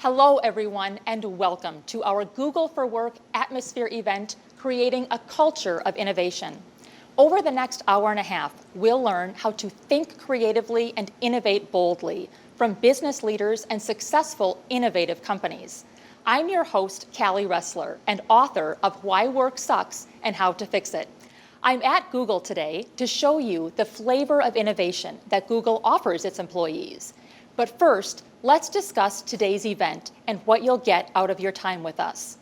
Hello, everyone, and welcome to our Google for Work Atmosphere event, Creating a Culture of Innovation. Over the next hour and a half, we'll learn how to think creatively and innovate boldly from business leaders and successful innovative companies. I'm your host, Callie Ressler, and author of Why Work Sucks and How to Fix It. I'm at Google today to show you the flavor of innovation that Google offers its employees. But first, let's discuss today's event and what you'll get out of your time with us.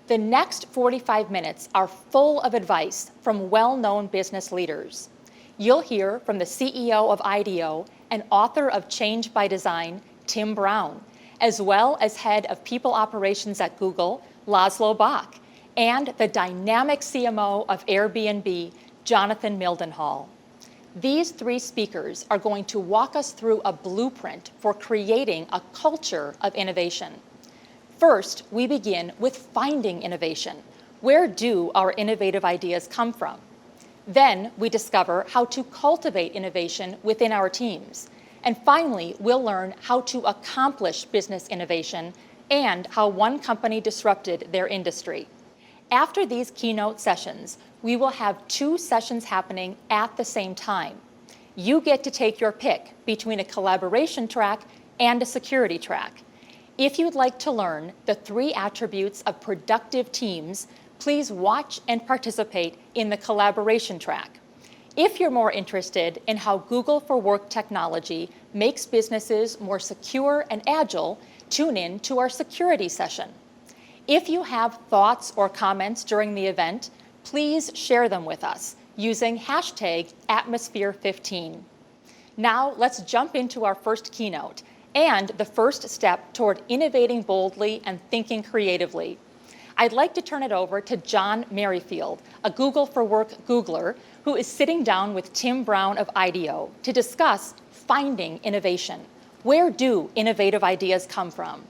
The next 45 minutes are full of advice from well-known business leaders. You'll hear from the CEO of IDEO and author of Change by Design, Tim Brown, as well as head of people operations at Google, Laszlo Bock, and the dynamic CMO of Airbnb, Jonathan Mildenhall. These three speakers are going to walk us through a blueprint for creating a culture of innovation. First, we begin with finding innovation. Where do our innovative ideas come from? Then we discover how to cultivate innovation within our teams. And finally, we'll learn how to accomplish business innovation and how one company disrupted their industry. After these keynote sessions, we will have 2 sessions happening at the same time. You get to take your pick between a collaboration track and a security track. If you'd like to learn the 3 attributes of productive teams, please watch and participate in the collaboration track. If you're more interested in how Google for Work technology makes businesses more secure and agile, tune in to our security session. If you have thoughts or comments during the event, please share them with us using hashtag Atmosphere15. Now let's jump into our first keynote and the first step toward innovating boldly and thinking creatively. I'd like to turn it over to John Merrifield, a Google for Work Googler, who is sitting down with Tim Brown of IDEO to discuss finding innovation. Where do innovative ideas come from?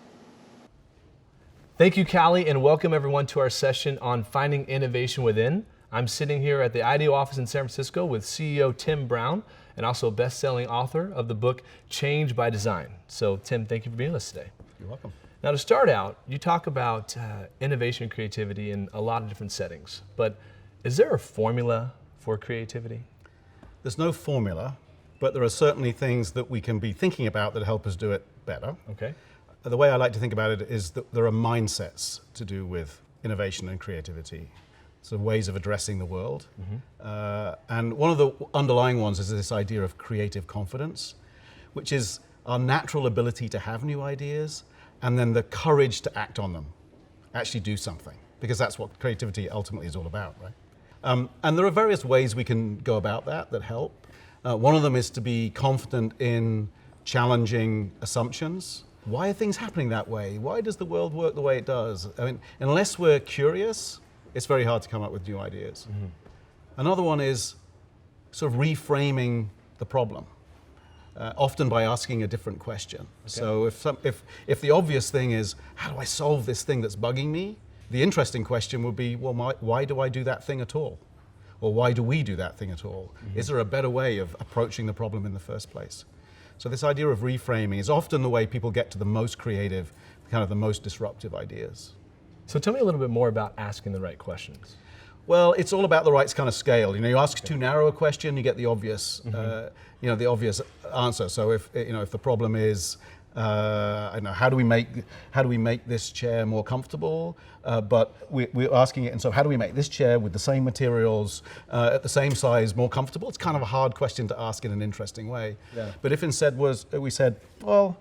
Thank you, Callie, and welcome everyone to our session on finding innovation within. I'm sitting here at the IDEO office in San Francisco with CEO Tim Brown and also best-selling author of the book Change by Design. So Tim, thank you for being with us today. You're welcome. Now to start out, you talk about innovation and creativity in a lot of different settings, but is there a formula for creativity? There's no formula, but there are certainly things that we can be thinking about that help us do it better. Okay. The way I like to think about it is that there are mindsets to do with innovation and creativity. So ways of addressing the world. And one of the underlying ones is this idea of creative confidence, which is our natural ability to have new ideas and then the courage to act on them, actually do something, because that's what creativity ultimately is all about, right? And there are various ways we can go about that help. One of them is to be confident in challenging assumptions. Why are things happening that way? Why does the world work the way it does? I mean, unless we're curious, it's very hard to come up with new ideas. Another one is sort of reframing the problem, often by asking a different question. Okay. So if the obvious thing is, how do I solve this thing that's bugging me? The interesting question would be, well, why do I do that thing at all? Or why do we do that thing at all? Is there a better way of approaching the problem in the first place? So this idea of reframing is often the way people get to the most creative, kind of the most disruptive ideas. So tell me a little bit more about asking the right questions. Well, it's all about the right kind of scale. You know, you ask too narrow a question, you get the obvious, the obvious answer. So if the problem is, I don't know, how do we make this chair more comfortable? But we're asking it, and so how do we make this chair with the same materials, at the same size, more comfortable? It's kind of a hard question to ask in an interesting way. Yeah. But if instead we said, well,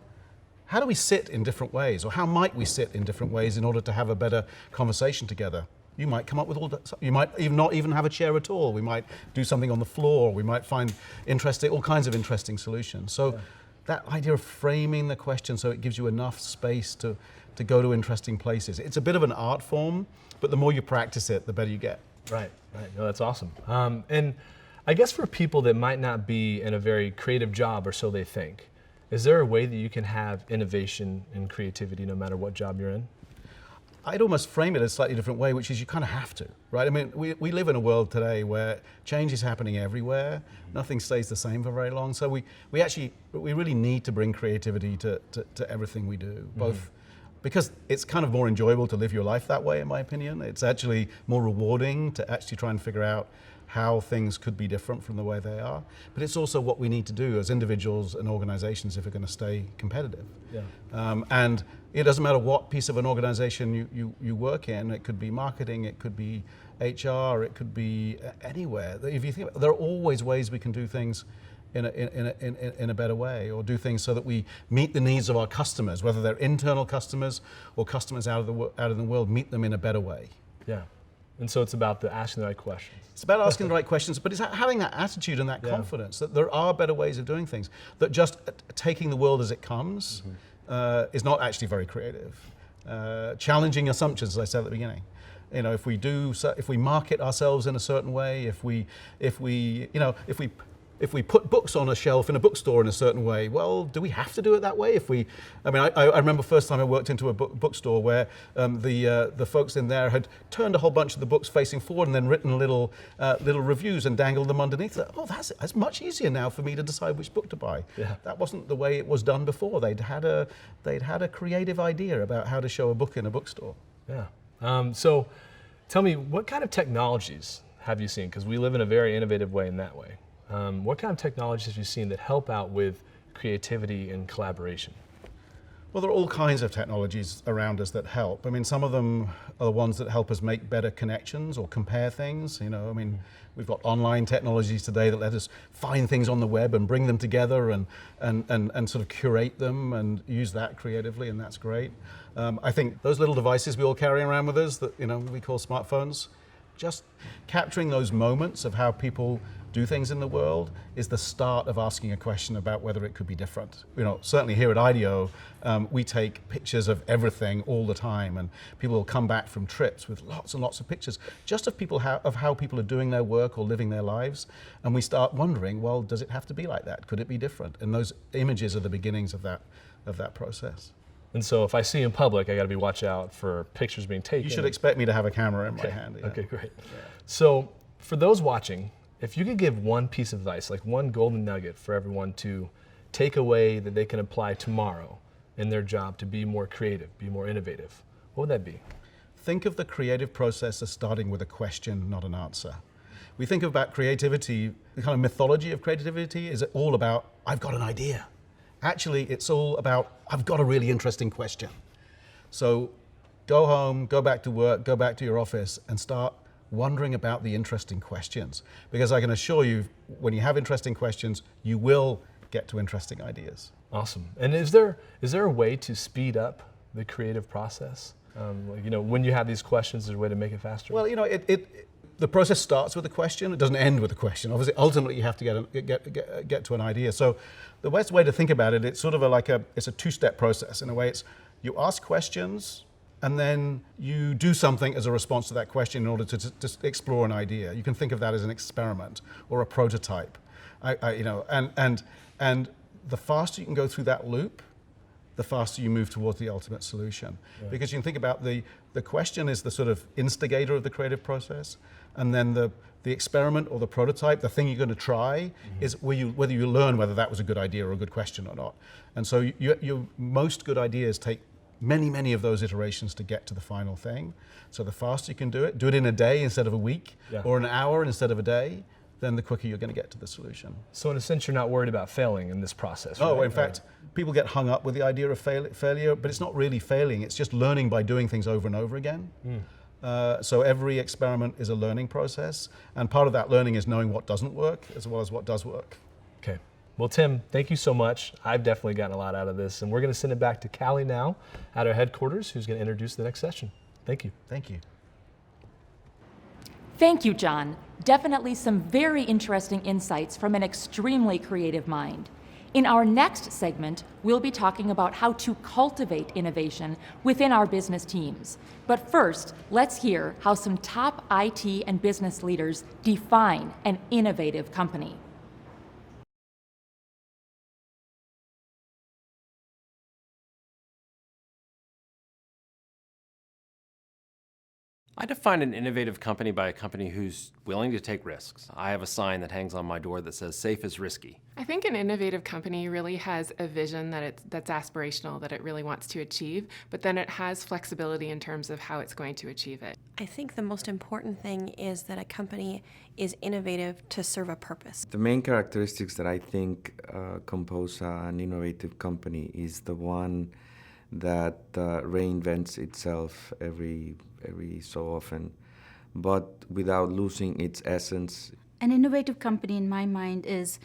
how do we sit in different ways, or how might we sit in different ways in order to have a better conversation together? You might come up with you might even not even have a chair at all. We might do something on the floor. We might find all kinds of interesting solutions. So. Yeah. That idea of framing the question so it gives you enough space to go to interesting places. It's a bit of an art form, but the more you practice it, the better you get. Right. No, that's awesome. And I guess for people that might not be in a very creative job, or so they think, is there a way that you can have innovation and creativity no matter what job you're in? I'd almost frame it a slightly different way, which is you kind of have to, right? I mean, we live in a world today where change is happening everywhere. Nothing stays the same for very long. So we really need to bring creativity to everything we do, both because it's kind of more enjoyable to live your life that way, in my opinion. It's actually more rewarding to actually try and figure out how things could be different from the way they are. But it's also what we need to do as individuals and organizations if we're going to stay competitive. Yeah. And it doesn't matter what piece of an organization you work in. It could be marketing, it could be HR, it could be anywhere. If you think about it, there are always ways we can do things in a better way, or do things so that we meet the needs of our customers, whether they're internal customers or customers out of the world, meet them in a better way. Yeah. And so it's about asking the right questions. It's about asking the right questions, but it's having that attitude and that confidence that there are better ways of doing things, that just taking the world as it comes is not actually very creative. Challenging assumptions, as I said at the beginning. You know, if we market ourselves in a certain way, if we put books on a shelf in a bookstore in a certain way, well, do we have to do it that way? I remember first time I worked into a bookstore where the folks in there had turned a whole bunch of the books facing forward and then written little reviews and dangled them underneath. Oh, that's much easier now for me to decide which book to buy. Yeah. That wasn't the way it was done before. They'd had a creative idea about how to show a book in a bookstore. Yeah. So tell me, what kind of technologies have you seen? Because we live in a very innovative way in that way. What kind of technologies have you seen that help out with creativity and collaboration? Well, there are all kinds of technologies around us that help. I mean, some of them are the ones that help us make better connections or compare things. You know, I mean, we've got online technologies today that let us find things on the web and bring them together and sort of curate them and use that creatively, and that's great. I think those little devices we all carry around with us that, you know, we call smartphones, just capturing those moments of how people do things in the world is the start of asking a question about whether it could be different. You know, certainly here at IDEO, we take pictures of everything all the time, and people will come back from trips with lots and lots of pictures, just of people of how people are doing their work or living their lives, and we start wondering, well, does it have to be like that? Could it be different? And those images are the beginnings of that process. And so if I see you in public, I got to be watch out for pictures being taken. You should expect me to have a camera in my hand. Yeah. Okay, great. Yeah. So for those watching, if you could give one piece of advice, like one golden nugget for everyone to take away that they can apply tomorrow in their job to be more creative, be more innovative, what would that be? Think of the creative process as starting with a question, not an answer. We think about creativity, the kind of mythology of creativity is all about, I've got an idea. Actually, it's all about, I've got a really interesting question. So go home, go back to work, go back to your office and start wondering about the interesting questions. Because I can assure you, when you have interesting questions, you will get to interesting ideas. Awesome. And is there a way to speed up the creative process? Like, you know, when you have these questions, is there a way to make it faster? Well, you know, the process starts with a question. It doesn't end with a question. Obviously, ultimately, you have to get to an idea. So the best way to think about it, it's sort of it's a two-step process. In a way, it's you ask questions, and then you do something as a response to that question in order to explore an idea. You can think of that as an experiment or a prototype. And the faster you can go through that loop, the faster you move towards the ultimate solution. Yeah. Because you can think about the question is the sort of instigator of the creative process, and then the experiment or the prototype, the thing you're going to try, is whether you learn whether that was a good idea or a good question or not. And so your most good ideas take many of those iterations to get to the final thing. So the faster you can do it in a day instead of a week, or an hour instead of a day, then the quicker you're going to get to the solution. So in a sense, you're not worried about failing in this process, right? Oh, in fact, people get hung up with the idea of failure, but it's not really failing. It's just learning by doing things over and over again. So every experiment is a learning process, and part of that learning is knowing what doesn't work as well as what does work. Okay. Well, Tim, thank you so much. I've definitely gotten a lot out of this, and we're going to send it back to Callie now at our headquarters, who's going to introduce the next session. Thank you. Thank you. Thank you, John. Definitely some very interesting insights from an extremely creative mind. In our next segment, we'll be talking about how to cultivate innovation within our business teams. But first, let's hear how some top IT and business leaders define an innovative company. I define an innovative company by a company who's willing to take risks. I have a sign that hangs on my door that says safe is risky. I think an innovative company really has a vision that's aspirational, that it really wants to achieve, but then it has flexibility in terms of how it's going to achieve it. I think the most important thing is that a company is innovative to serve a purpose. The main characteristics that I think compose an innovative company is the one that reinvents itself every so often, but without losing its essence. An innovative company, in my mind, is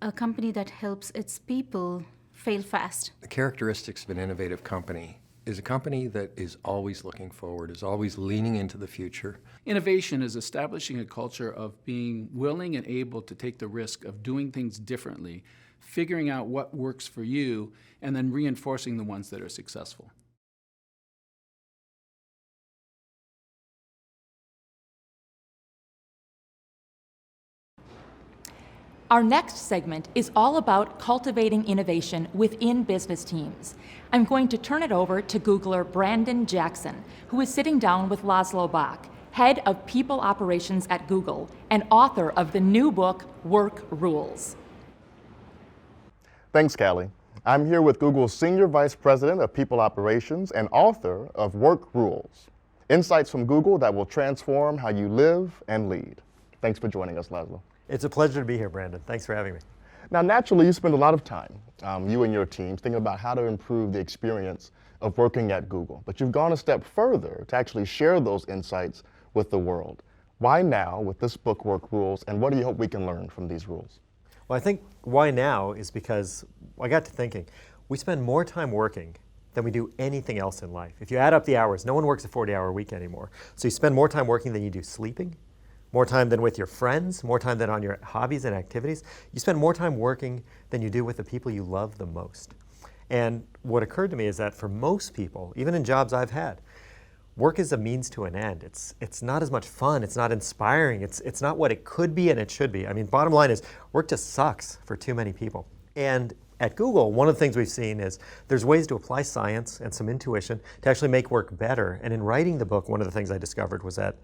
a company that helps its people fail fast. The characteristics of an innovative company is a company that is always looking forward, is always leaning into the future. Innovation is establishing a culture of being willing and able to take the risk of doing things differently, figuring out what works for you, and then reinforcing the ones that are successful. Our next segment is all about cultivating innovation within business teams. I'm going to turn it over to Googler Brandon Jackson, who is sitting down with Laszlo Bach, head of people operations at Google and author of the new book, Work Rules. Thanks, Callie. I'm here with Google's Senior Vice President of People Operations and author of Work Rules, insights from Google that will transform how you live and lead. Thanks for joining us, Laszlo. It's a pleasure to be here, Brandon. Thanks for having me. Now, naturally, you spend a lot of time, you and your teams, thinking about how to improve the experience of working at Google. But you've gone a step further to actually share those insights with the world. Why now with this book, Work Rules, and what do you hope we can learn from these rules? Well, I think why now is because I got to thinking, we spend more time working than we do anything else in life. If you add up the hours, no one works a 40-hour week anymore. So you spend more time working than you do sleeping, more time than with your friends, more time than on your hobbies and activities. You spend more time working than you do with the people you love the most. And what occurred to me is that for most people, even in jobs I've had, work is a means to an end. It's not as much fun, it's not inspiring, it's not what it could be and it should be. I mean, bottom line is, work just sucks for too many people. And at Google, one of the things we've seen is there's ways to apply science and some intuition to actually make work better. And in writing the book, one of the things I discovered was that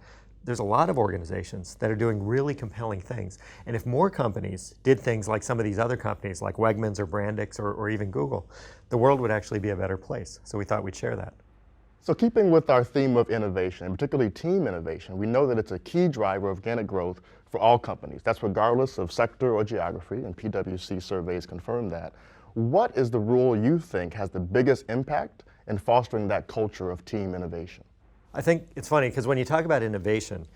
there's a lot of organizations that are doing really compelling things. And if more companies did things like some of these other companies, like Wegmans or Brandix or even Google, the world would actually be a better place. So we thought we'd share that. So keeping with our theme of innovation, and particularly team innovation, we know that it's a key driver of organic growth for all companies. That's regardless of sector or geography, and PwC surveys confirm that. What is the rule you think has the biggest impact in fostering that culture of team innovation? I think it's funny because when you talk about innovation,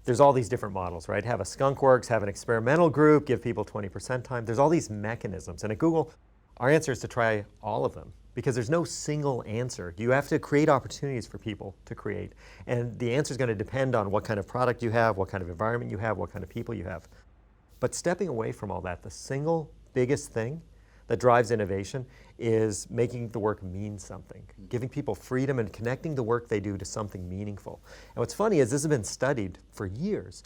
there's all these different models, right? Have a skunk works, have an experimental group, give people 20% time. There's all these mechanisms. And at Google, our answer is to try all of them because there's no single answer. You have to create opportunities for people to create. And the answer is going to depend on what kind of product you have, what kind of environment you have, what kind of people you have. But stepping away from all that, the single biggest thing that drives innovation is making the work mean something, giving people freedom and connecting the work they do to something meaningful. And what's funny is this has been studied for years.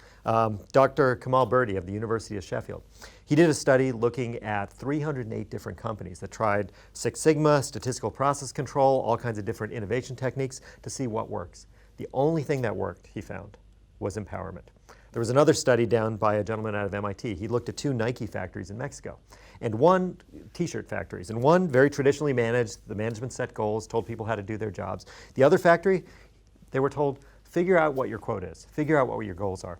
Dr. Kamal Birdi of the University of Sheffield, he did a study looking at 308 different companies that tried Six Sigma, statistical process control, all kinds of different innovation techniques to see what works. The only thing that worked, he found, was empowerment. There was another study done by a gentleman out of MIT. He looked at 2 Nike factories in Mexico and 1 t-shirt factories. And one very traditionally managed, the management set goals, told people how to do their jobs. The other factory, they were told, figure out what your quote is, figure out what your goals are.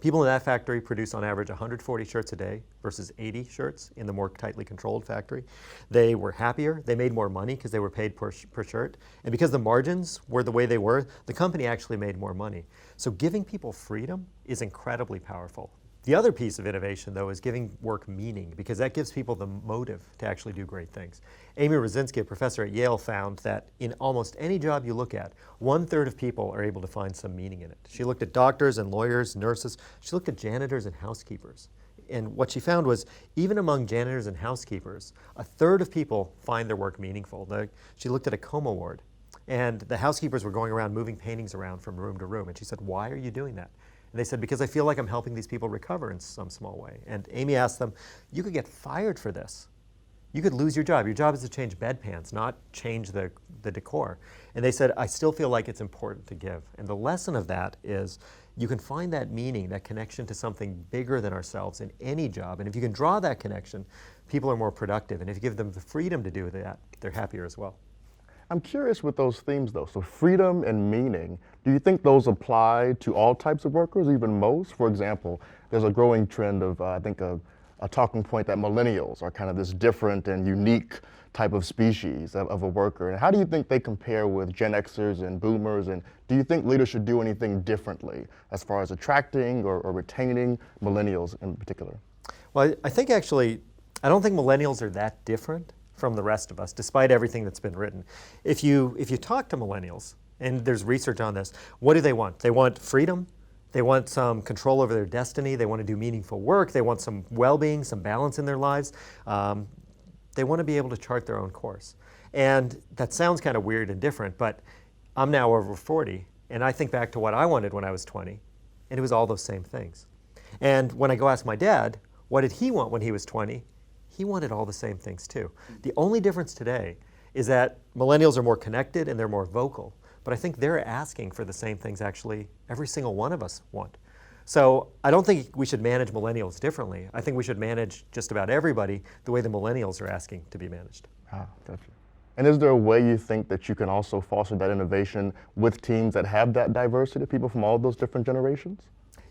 People in that factory produce on average 140 shirts a day versus 80 shirts in the more tightly controlled factory. They were happier, they made more money because they were paid per shirt. And because the margins were the way they were, the company actually made more money. So giving people freedom is incredibly powerful. The other piece of innovation, though, is giving work meaning, because that gives people the motive to actually do great things. Amy Rosinski, a professor at Yale, found that in almost any job you look at, 1/3 of people are able to find some meaning in it. She looked at doctors and lawyers, nurses. She looked at janitors and housekeepers. And what she found was, even among janitors and housekeepers, 1/3 of people find their work meaningful. She looked at a coma ward, and the housekeepers were going around moving paintings around from room to room. And she said, why are you doing that? And they said, because I feel like I'm helping these people recover in some small way. And Amy asked them, you could get fired for this. You could lose your job. Your job is to change bedpans, not change the decor. And they said, I still feel like it's important to give. And the lesson of that is you can find that meaning, that connection to something bigger than ourselves in any job. And if you can draw that connection, people are more productive. And if you give them the freedom to do that, they're happier as well. I'm curious with those themes though. So freedom and meaning, do you think those apply to all types of workers, even most? For example, there's a growing trend of, I think, a talking point that millennials are kind of this different and unique type of species of a worker. And how do you think they compare with Gen Xers and Boomers? And do you think leaders should do anything differently as far as attracting or retaining millennials in particular? Well, I think actually, I don't think millennials are that different from the rest of us, despite everything that's been written. If you talk to millennials, and there's research on this, what do they want? They want freedom. They want some control over their destiny. They want to do meaningful work. They want some well-being, some balance in their lives. They want to be able to chart their own course. And that sounds kind of weird and different, but I'm now over 40, and I think back to what I wanted when I was 20, and it was all those same things. And when I go ask my dad, what did he want when he was 20? He wanted all the same things too. The only difference today is that millennials are more connected and they're more vocal. But I think they're asking for the same things actually every single one of us want. So I don't think we should manage millennials differently. I think we should manage just about everybody the way the millennials are asking to be managed. Ah, gotcha. And is there a way you think that you can also foster that innovation with teams that have that diversity, people from all those different generations?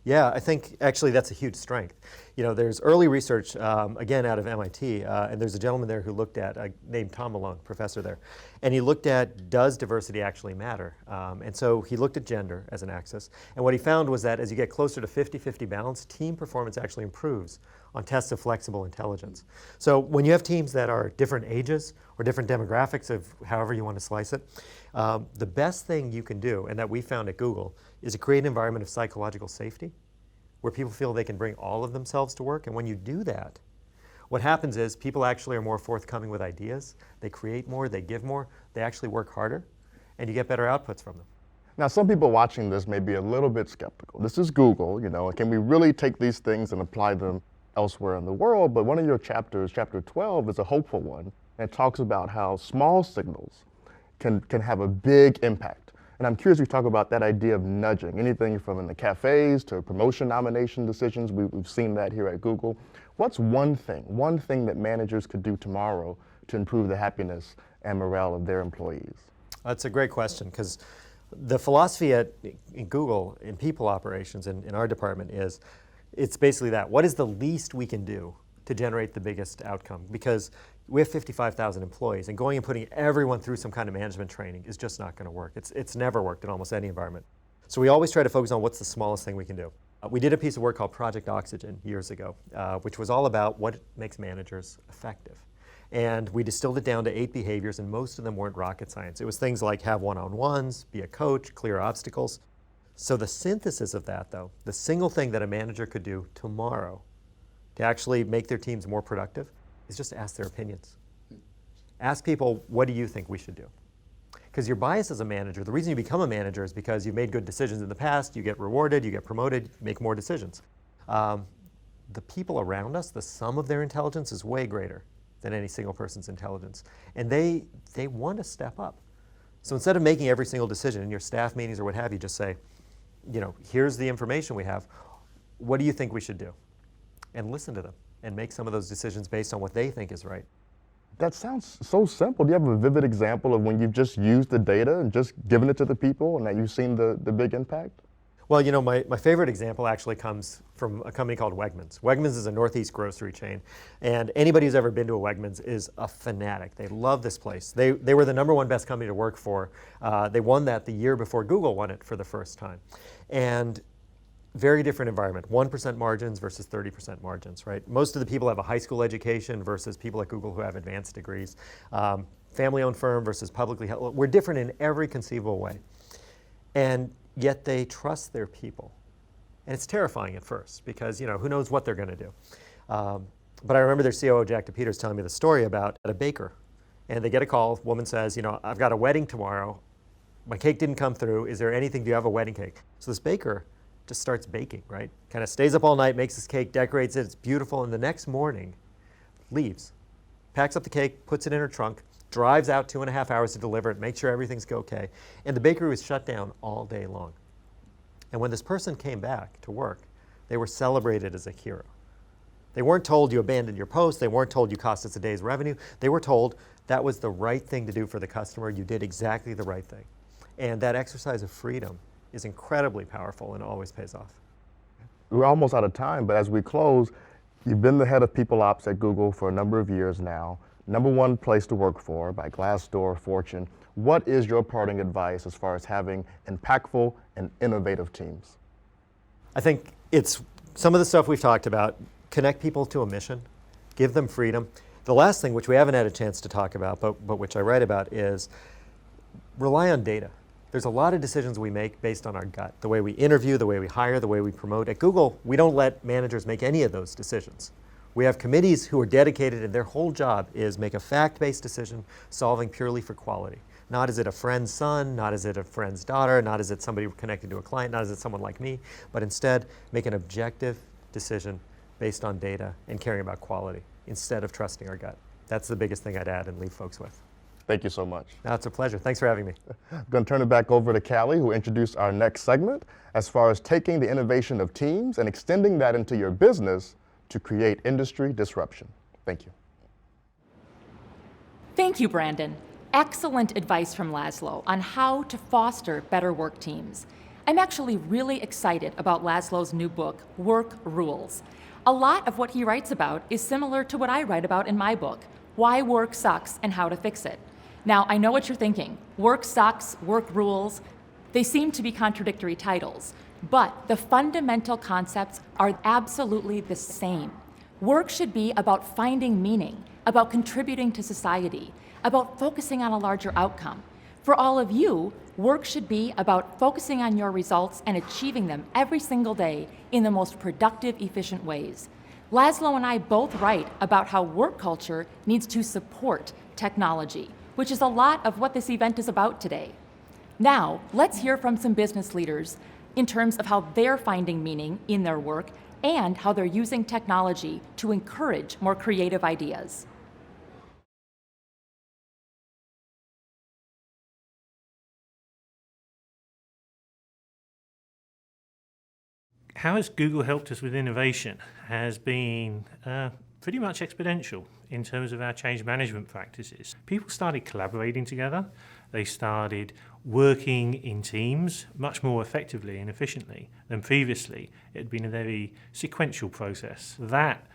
Yeah, I think actually that's a huge strength. You know, there's early research, again, out of MIT, and there's a gentleman there who looked at, named Tom Malone, professor there, and he looked at, does diversity actually matter? And so he looked at gender as an axis, and what he found was that as you get closer to 50-50 balance, team performance actually improves on tests of flexible intelligence. So when you have teams that are different ages or different demographics of however you want to slice it, the best thing you can do, and that we found at Google, is to create an environment of psychological safety where people feel they can bring all of themselves to work. And when you do that, what happens is people actually are more forthcoming with ideas. They create more, they give more, they actually work harder, and you get better outputs from them. Now, some people watching this may be a little bit skeptical. This is Google, you know, and can we really take these things and apply them elsewhere in the world? But one of your chapters, chapter 12, is a hopeful one, and it talks about how small signals can have a big impact. And I'm curious if you talk about that idea of nudging, anything from in the cafes to promotion nomination decisions. We've seen that here at Google. What's one thing that managers could do tomorrow to improve the happiness and morale of their employees? That's a great question, because the philosophy in Google, in people operations, in our department, is it's basically that. What is the least we can do to generate the biggest outcome? Because we have 55,000 employees, and going and putting everyone through some kind of management training is just not going to work. It's never worked in almost any environment. So we always try to focus on what's the smallest thing we can do. We did a piece of work called Project Oxygen years ago, which was all about what makes managers effective. And we distilled it down to 8 behaviors, and most of them weren't rocket science. It was things like have one-on-ones, be a coach, clear obstacles. So the synthesis of that, though, the single thing that a manager could do tomorrow to actually make their teams more productive is just to ask their opinions. Ask people, what do you think we should do? Because your bias as a manager, the reason you become a manager is because you've made good decisions in the past, you get rewarded, you get promoted, you make more decisions. The people around us, the sum of their intelligence is way greater than any single person's intelligence. And they want to step up. So instead of making every single decision in your staff meetings or what have you, just say, you know, here's the information we have. What do you think we should do? And listen to them and make some of those decisions based on what they think is right. That sounds so simple. Do you have a vivid example of when you've just used the data and just given it to the people and that you've seen the big impact? Well, you know, my favorite example actually comes from a company called Wegmans. Wegmans is a Northeast grocery chain, and anybody who's ever been to a Wegmans is a fanatic. They love this place. They were the #1 best company to work for. They won that the year before Google won it for the first time. And very different environment, 1% margins versus 30% margins, right? Most of the people have a high school education versus people at Google who have advanced degrees. Family-owned firm versus publicly held. We're different in every conceivable way. And yet they trust their people. And it's terrifying at first because, you know, who knows what they're going to do. But I remember their COO, Jack DePeters, telling me the story about a baker. And they get a call, woman says, you know, I've got a wedding tomorrow. My cake didn't come through. Is there anything, do you have a wedding cake? So this baker just starts baking, right? Kind of stays up all night, makes this cake, decorates it, it's beautiful, and the next morning leaves. packs up the cake, puts it in her trunk, drives out 2.5 hours to deliver it, make sure everything's okay. And the bakery was shut down all day long. And when this person came back to work, they were celebrated as a hero. They weren't told you abandoned your post. They weren't told you cost us a day's revenue. They were told that was the right thing to do for the customer. You did exactly the right thing. And that exercise of freedom is incredibly powerful and always pays off. We're almost out of time, but as we close, you've been the head of People Ops at Google for a number of years now. #1 place to work for by Glassdoor, Fortune. What is your parting advice as far as having impactful and innovative teams? I think it's some of the stuff we've talked about. Connect people to a mission, give them freedom. The last thing, which we haven't had a chance to talk about, but which I write about, is rely on data. There's a lot of decisions we make based on our gut, the way we interview, the way we hire, the way we promote. At Google, we don't let managers make any of those decisions. We have committees who are dedicated, and their whole job is make a fact-based decision, solving purely for quality. Not is it a friend's son, not is it a friend's daughter, not is it somebody connected to a client, not is it someone like me, but instead make an objective decision based on data and caring about quality instead of trusting our gut. That's the biggest thing I'd add and leave folks with. Thank you so much. It's a pleasure. Thanks for having me. I'm going to turn it back over to Callie, who will introduce our next segment as far as taking the innovation of teams and extending that into your business to create industry disruption. Thank you. Thank you, Brandon. Excellent advice from Laszlo on how to foster better work teams. I'm actually really excited about Laszlo's new book, Work Rules. A lot of what he writes about is similar to what I write about in my book, Why Work Sucks and How to Fix It. Now, I know what you're thinking. Work sucks, work rules. They seem to be contradictory titles, but the fundamental concepts are absolutely the same. Work should be about finding meaning, about contributing to society, about focusing on a larger outcome. For all of you, work should be about focusing on your results and achieving them every single day in the most productive, efficient ways. Laszlo and I both write about how work culture needs to support technology, which is a lot of what this event is about today. Now, let's hear from some business leaders in terms of how they're finding meaning in their work and how they're using technology to encourage more creative ideas. How has Google helped us with innovation has been pretty much exponential in terms of our change management practices. People started collaborating together. They started working in teams much more effectively and efficiently than previously. It had been a very sequential process. That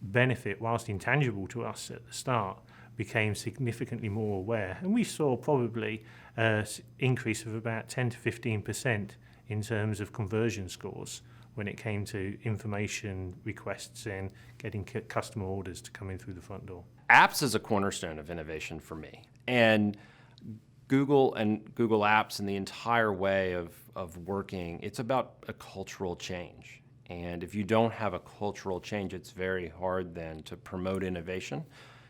benefit, whilst intangible to us at the start, became significantly more aware. And we saw probably an increase of about 10 to 15% in terms of conversion scores when it came to information requests and getting customer orders to come in through the front door. Apps is a cornerstone of innovation for me. And Google and Google Apps and the entire way of working, it's about a cultural change. And if you don't have a cultural change, it's very hard then to promote innovation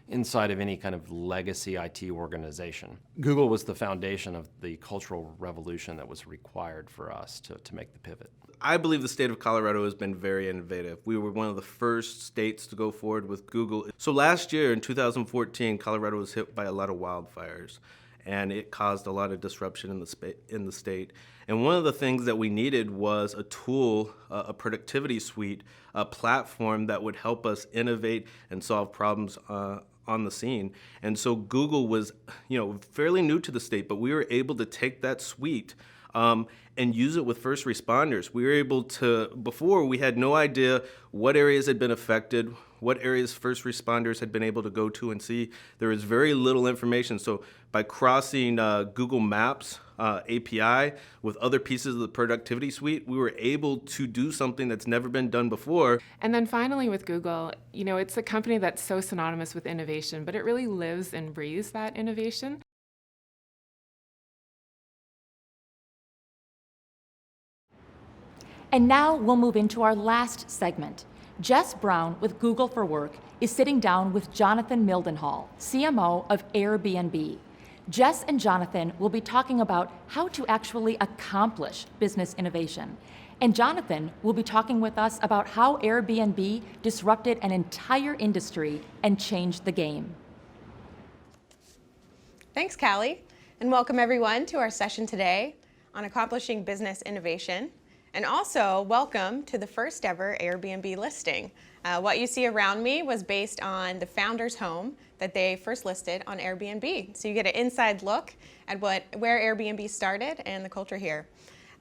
inside of any kind of legacy IT organization. Google was the foundation of the cultural revolution that was required for us to make the pivot. I believe the state of Colorado has been very innovative. We were one of the first states to go forward with Google. So last year in 2014, Colorado was hit by a lot of wildfires, and it caused a lot of disruption in the state. And one of the things that we needed was a tool, a productivity suite, a platform that would help us innovate and solve problems on the scene. And so Google was, fairly new to the state, but we were able to take that suite and use it with first responders. We were able to, before we had no idea what areas had been affected, what areas first responders had been able to go to and see. There was very little information. So by crossing Google Maps API with other pieces of the productivity suite, we were able to do something that's never been done before. And then finally with Google, it's a company that's so synonymous with innovation, but it really lives and breathes that innovation. And now we'll move into our last segment. Jess Brown with Google for Work is sitting down with Jonathan Mildenhall, CMO of Airbnb. Jess and Jonathan will be talking about how to actually accomplish business innovation. And Jonathan will be talking with us about how Airbnb disrupted an entire industry and changed the game. Thanks, Callie, and welcome everyone to our session today on accomplishing business innovation. And also, welcome to the first ever Airbnb listing. What you see around me was based on the founder's home that they first listed on Airbnb. So you get an inside look at where Airbnb started and the culture here.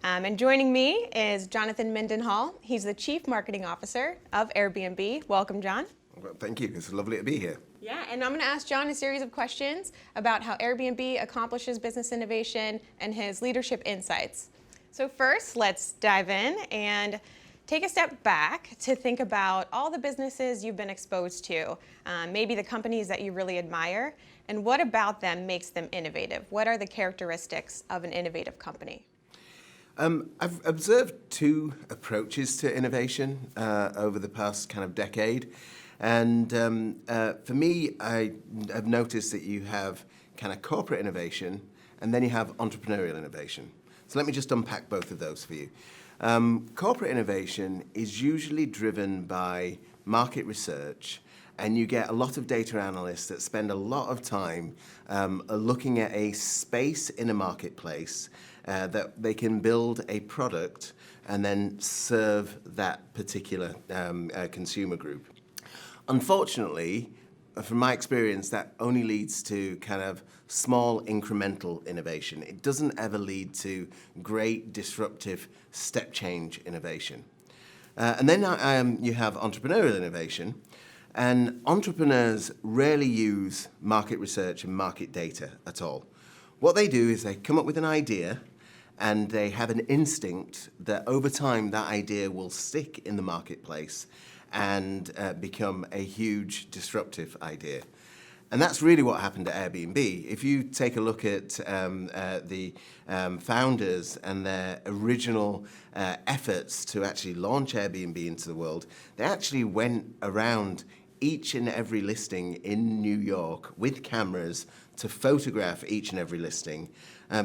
And joining me is Jonathan Mindenhall. He's the Chief Marketing Officer of Airbnb. Welcome, John. Well, thank you. It's lovely to be here. Yeah, and I'm going to ask John a series of questions about how Airbnb accomplishes business innovation and his leadership insights. So first, let's dive in and take a step back to think about all the businesses you've been exposed to, maybe the companies that you really admire, and what about them makes them innovative? What are the characteristics of an innovative company? I've observed two approaches to innovation over the past kind of decade. And for me, I have noticed that you have kind of corporate innovation, and then you have entrepreneurial innovation. So let me just unpack both of those for you. Corporate innovation is usually driven by market research, and you get a lot of data analysts that spend a lot of time looking at a space in a marketplace that they can build a product and then serve that particular consumer group. Unfortunately, from my experience, that only leads to kind of small incremental innovation. It doesn't ever lead to great disruptive step change innovation. And then you have entrepreneurial innovation, and entrepreneurs rarely use market research and market data at all. What they do is they come up with an idea, and they have an instinct that over time that idea will stick in the marketplace and become a huge disruptive idea. And that's really what happened at Airbnb. If you take a look at the founders and their original efforts to actually launch Airbnb into the world, they actually went around each and every listing in New York with cameras to photograph each and every listing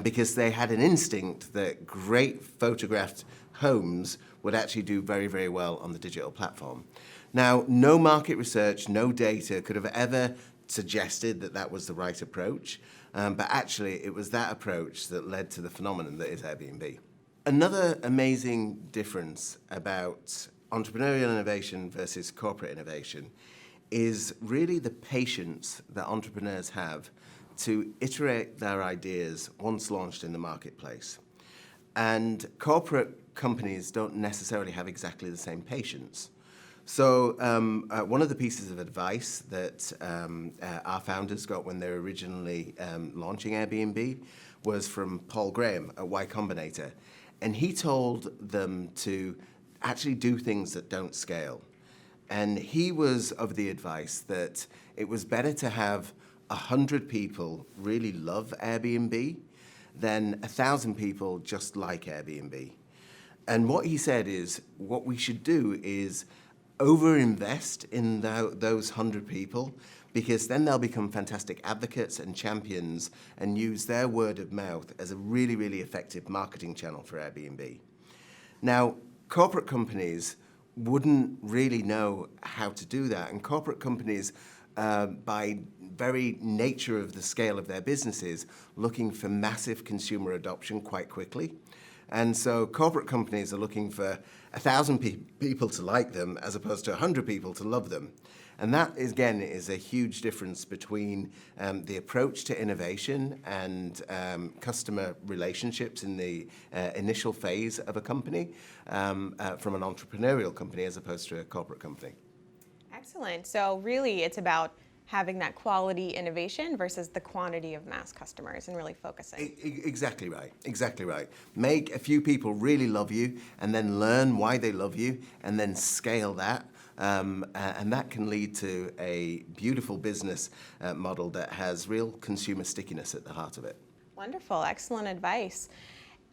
because they had an instinct that great photographed homes would actually do very, very well on the digital platform. Now, no market research, no data could have ever suggested that that was the right approach, but actually it was that approach that led to the phenomenon that is Airbnb. Another amazing difference about entrepreneurial innovation versus corporate innovation is really the patience that entrepreneurs have to iterate their ideas once launched in the marketplace. And corporate companies don't necessarily have exactly the same patience. So one of the pieces of advice that our founders got when they were originally launching Airbnb was from Paul Graham at Y Combinator. And he told them to actually do things that don't scale. And he was of the advice that it was better to have 100 people really love Airbnb than 1,000 people just like Airbnb. And what he said is, what we should do is overinvest in those 100 people, because then they'll become fantastic advocates and champions and use their word of mouth as a really, really effective marketing channel for Airbnb. Now, corporate companies wouldn't really know how to do that, and corporate companies, by very nature of the scale of their businesses, looking for massive consumer adoption quite quickly. And so corporate companies are looking for 1,000 people to like them as opposed to 100 people to love them. And that, again, is a huge difference between the approach to innovation and customer relationships in the initial phase of a company from an entrepreneurial company as opposed to a corporate company. Excellent. So really it's about having that quality innovation versus the quantity of mass customers and really focusing. Exactly right, exactly right. Make a few people really love you and then learn why they love you and then scale that. And that can lead to a beautiful business model that has real consumer stickiness at the heart of it. Wonderful, excellent advice.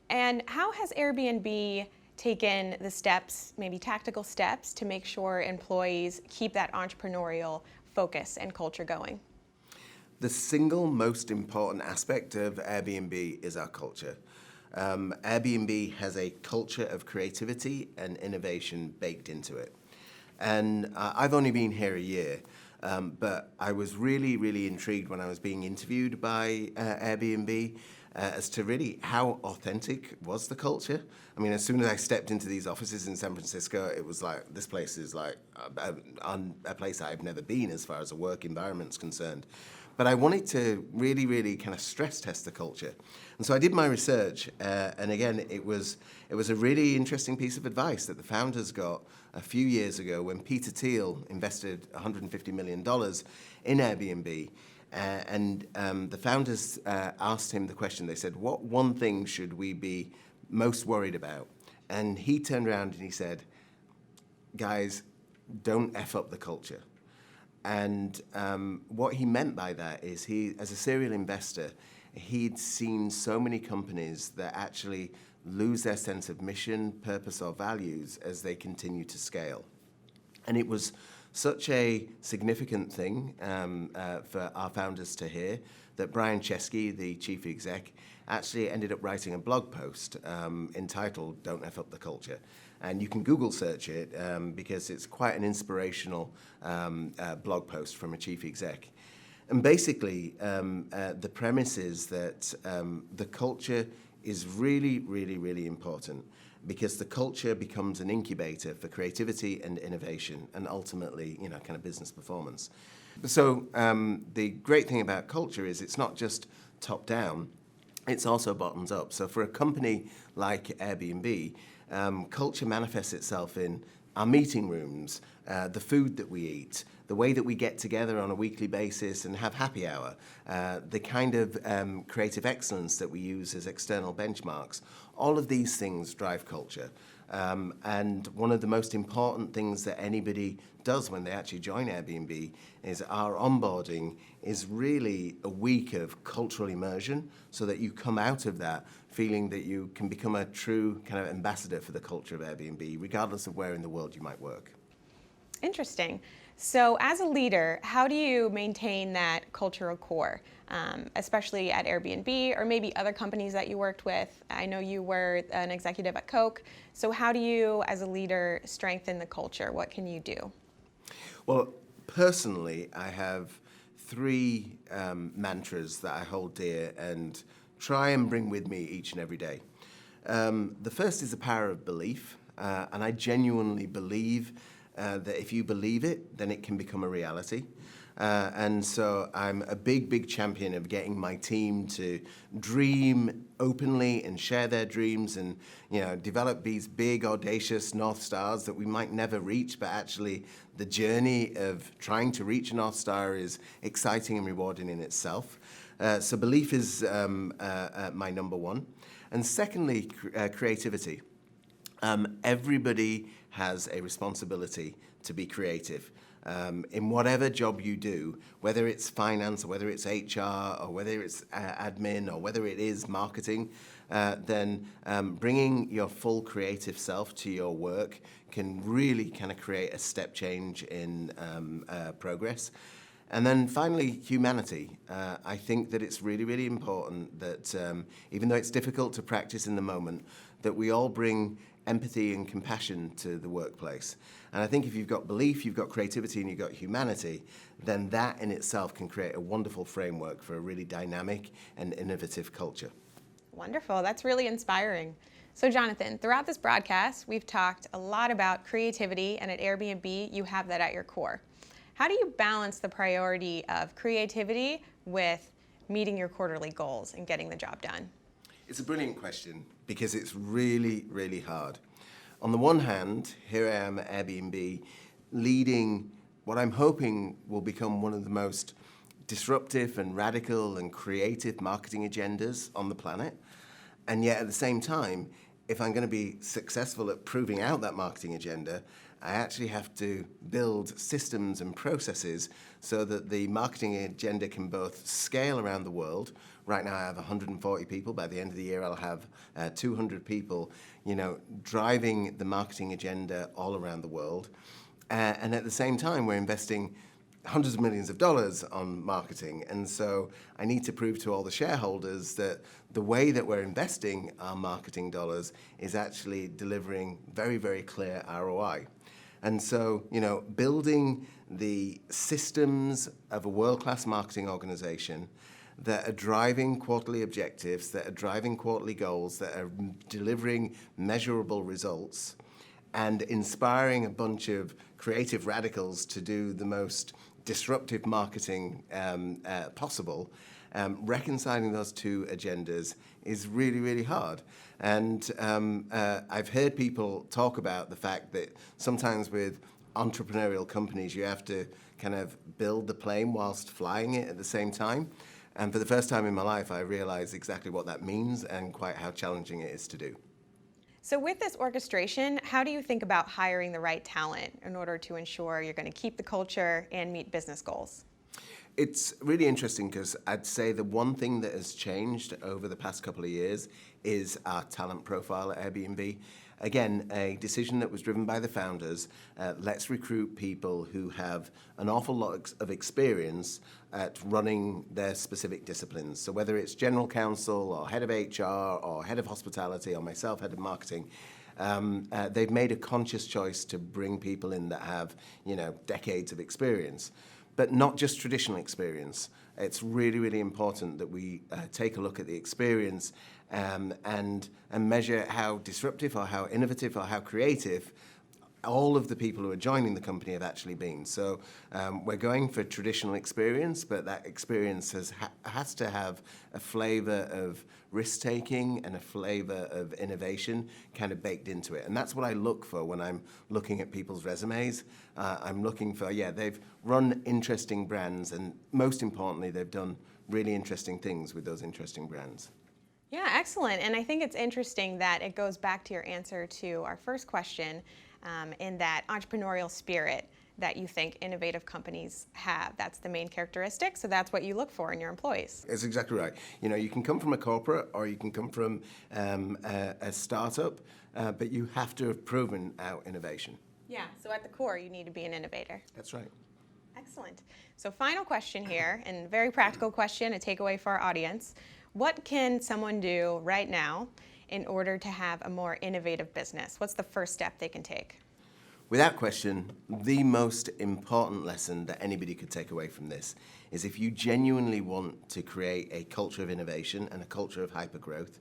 And how has Airbnb taken the steps, maybe tactical steps, to make sure employees keep that entrepreneurial focus and culture going? The single most important aspect of Airbnb is our culture. Airbnb has a culture of creativity and innovation baked into it. And I've only been here a year, But I was really, really intrigued when I was being interviewed by Airbnb as to really how authentic was the culture. I mean, as soon as I stepped into these offices in San Francisco, it was like, this place is like a place that I've never been as far as a work environment's concerned. But I wanted to really, really kind of stress test the culture. And so I did my research, and again, it was a really interesting piece of advice that the founders got a few years ago when Peter Thiel invested $150 million in Airbnb. And the founders asked him the question, they said, what one thing should we be most worried about? And he turned around and he said, guys, don't F up the culture. And what he meant by that is he, as a serial investor, he'd seen so many companies that actually lose their sense of mission, purpose, or values as they continue to scale. And it was such a significant thing for our founders to hear that Brian Chesky, the chief exec, actually ended up writing a blog post entitled Don't F Up the Culture. And you can Google search it because it's quite an inspirational blog post from a chief exec. And basically, the premise is that the culture is really, really, really important because the culture becomes an incubator for creativity and innovation and ultimately, kind of business performance. So the great thing about culture is it's not just top down, it's also bottoms up. So for a company like Airbnb, culture manifests itself in our meeting rooms, the food that we eat, the way that we get together on a weekly basis and have happy hour, the kind of creative excellence that we use as external benchmarks. All of these things drive culture. And one of the most important things that anybody does when they actually join Airbnb is our onboarding is really a week of cultural immersion so that you come out of that feeling that you can become a true kind of ambassador for the culture of Airbnb, regardless of where in the world you might work. Interesting. So as a leader, how do you maintain that cultural core, especially at Airbnb or maybe other companies that you worked with? I know you were an executive at Coke. So how do you, as a leader, strengthen the culture? What can you do? Well, personally, I have three mantras that I hold dear and try and bring with me each and every day. The first is the power of belief, and I genuinely believe that if you believe it, then it can become a reality. And so I'm a big champion of getting my team to dream openly and share their dreams and develop these big, audacious North Stars that we might never reach, but actually the journey of trying to reach a North Star is exciting and rewarding in itself. So belief is my number one. And secondly, creativity. Everybody has a responsibility to be creative. In whatever job you do, whether it's finance or whether it's HR or whether it's admin or whether it is marketing, then bringing your full creative self to your work can really kind of create a step change in progress. And then finally, humanity. I think that it's really, really important that even though it's difficult to practice in the moment, that we all bring empathy and compassion to the workplace. And I think if you've got belief, you've got creativity, and you've got humanity, then that in itself can create a wonderful framework for a really dynamic and innovative culture. Wonderful. That's really inspiring. So Jonathan, throughout this broadcast, we've talked a lot about creativity, and at Airbnb, you have that at your core. How do you balance the priority of creativity with meeting your quarterly goals and getting the job done? It's a brilliant question because it's really, really hard. On the one hand, here I am at Airbnb leading what I'm hoping will become one of the most disruptive and radical and creative marketing agendas on the planet. And yet at the same time, if I'm going to be successful at proving out that marketing agenda, I actually have to build systems and processes so that the marketing agenda can both scale around the world. Right now I have 140 people. By the end of the year I'll have 200 people, driving the marketing agenda all around the world. And at the same time we're investing hundreds of millions of dollars on marketing. And so I need to prove to all the shareholders that the way that we're investing our marketing dollars is actually delivering very, very clear ROI. And so, building the systems of a world-class marketing organization that are driving quarterly objectives, that are driving quarterly goals, that are delivering measurable results, and inspiring a bunch of creative radicals to do the most disruptive marketing possible, reconciling those two agendas is really, really hard. And I've heard people talk about the fact that sometimes with entrepreneurial companies, you have to kind of build the plane whilst flying it at the same time. And for the first time in my life, I realized exactly what that means and quite how challenging it is to do. So with this orchestration, how do you think about hiring the right talent in order to ensure you're going to keep the culture and meet business goals? It's really interesting because I'd say the one thing that has changed over the past couple of years is our talent profile at Airbnb. Again, a decision that was driven by the founders. Let's recruit people who have an awful lot of experience at running their specific disciplines. So whether it's general counsel or head of HR or head of hospitality or myself, head of marketing, they've made a conscious choice to bring people in that have, decades of experience. But not just traditional experience. It's really, really important that we take a look at the experience and measure how disruptive or how innovative or how creative all of the people who are joining the company have actually been. So we're going for traditional experience, but that experience has to have a flavor of risk-taking and a flavor of innovation kind of baked into it. And that's what I look for when I'm looking at people's resumes. I'm looking for, they've run interesting brands, and most importantly, they've done really interesting things with those interesting brands. Yeah, excellent. And I think it's interesting that it goes back to your answer to our first question, in that entrepreneurial spirit that you think innovative companies have. That's the main characteristic, so that's what you look for in your employees. That's exactly right. You can come from a corporate or you can come from a startup, but you have to have proven out innovation. Yeah, so at the core, you need to be an innovator. That's right. Excellent. So final question here, and very practical question, a takeaway for our audience. What can someone do right now in order to have a more innovative business? What's the first step they can take? Without question, the most important lesson that anybody could take away from this is if you genuinely want to create a culture of innovation and a culture of hypergrowth,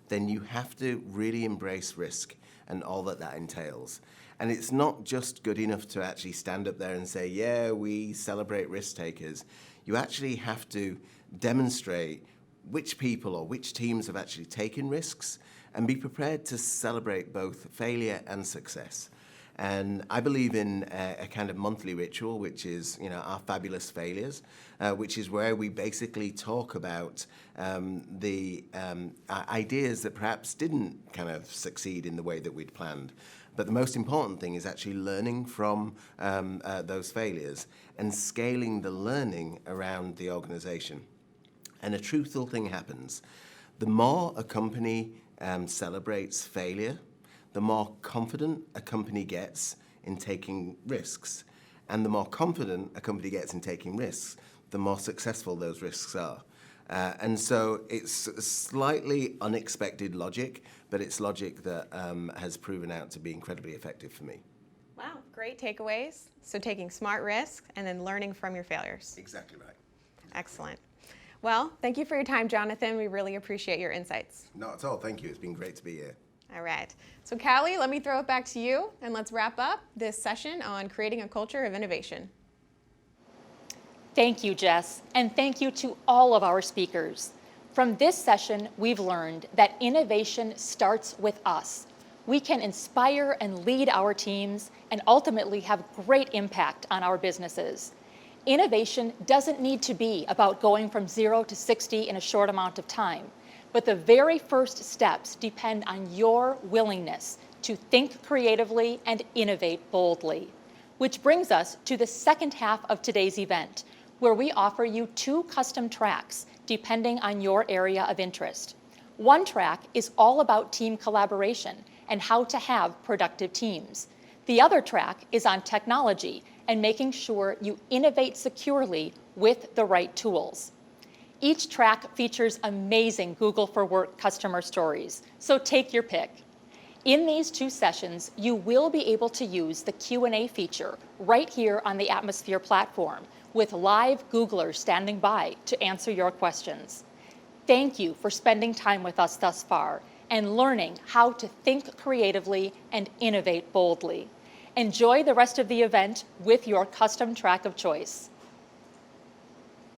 then you have to really embrace risk and all that that entails. And it's not just good enough to actually stand up there and say, yeah, we celebrate risk takers. You actually have to demonstrate which people or which teams have actually taken risks and be prepared to celebrate both failure and success. And I believe in a kind of monthly ritual, which is, our fabulous failures, which is where we basically talk about the ideas that perhaps didn't kind of succeed in the way that we'd planned. But the most important thing is actually learning from those failures and scaling the learning around the organization. And a truthful thing happens. The more a company celebrates failure, the more confident a company gets in taking risks. And the more confident a company gets in taking risks, the more successful those risks are. And so it's slightly unexpected logic, but it's logic that has proven out to be incredibly effective for me. Wow, great takeaways. So taking smart risks and then learning from your failures. Exactly right. Excellent. Well, thank you for your time, Jonathan. We really appreciate your insights. Not at all. Thank you. It's been great to be here. All right. So Callie, let me throw it back to you, and let's wrap up this session on creating a culture of innovation. Thank you, Jess, and thank you to all of our speakers. From this session, we've learned that innovation starts with us. We can inspire and lead our teams and ultimately have great impact on our businesses. Innovation doesn't need to be about going from 0 to 60 in a short amount of time, but the very first steps depend on your willingness to think creatively and innovate boldly. Which brings us to the second half of today's event, where we offer you 2 custom tracks depending on your area of interest. One track is all about team collaboration and how to have productive teams. The other track is on technology and making sure you innovate securely with the right tools. Each track features amazing Google for Work customer stories, so take your pick. In these 2 sessions, you will be able to use the Q&A feature right here on the Atmosphere platform with live Googlers standing by to answer your questions. Thank you for spending time with us thus far and learning how to think creatively and innovate boldly. Enjoy the rest of the event with your custom track of choice.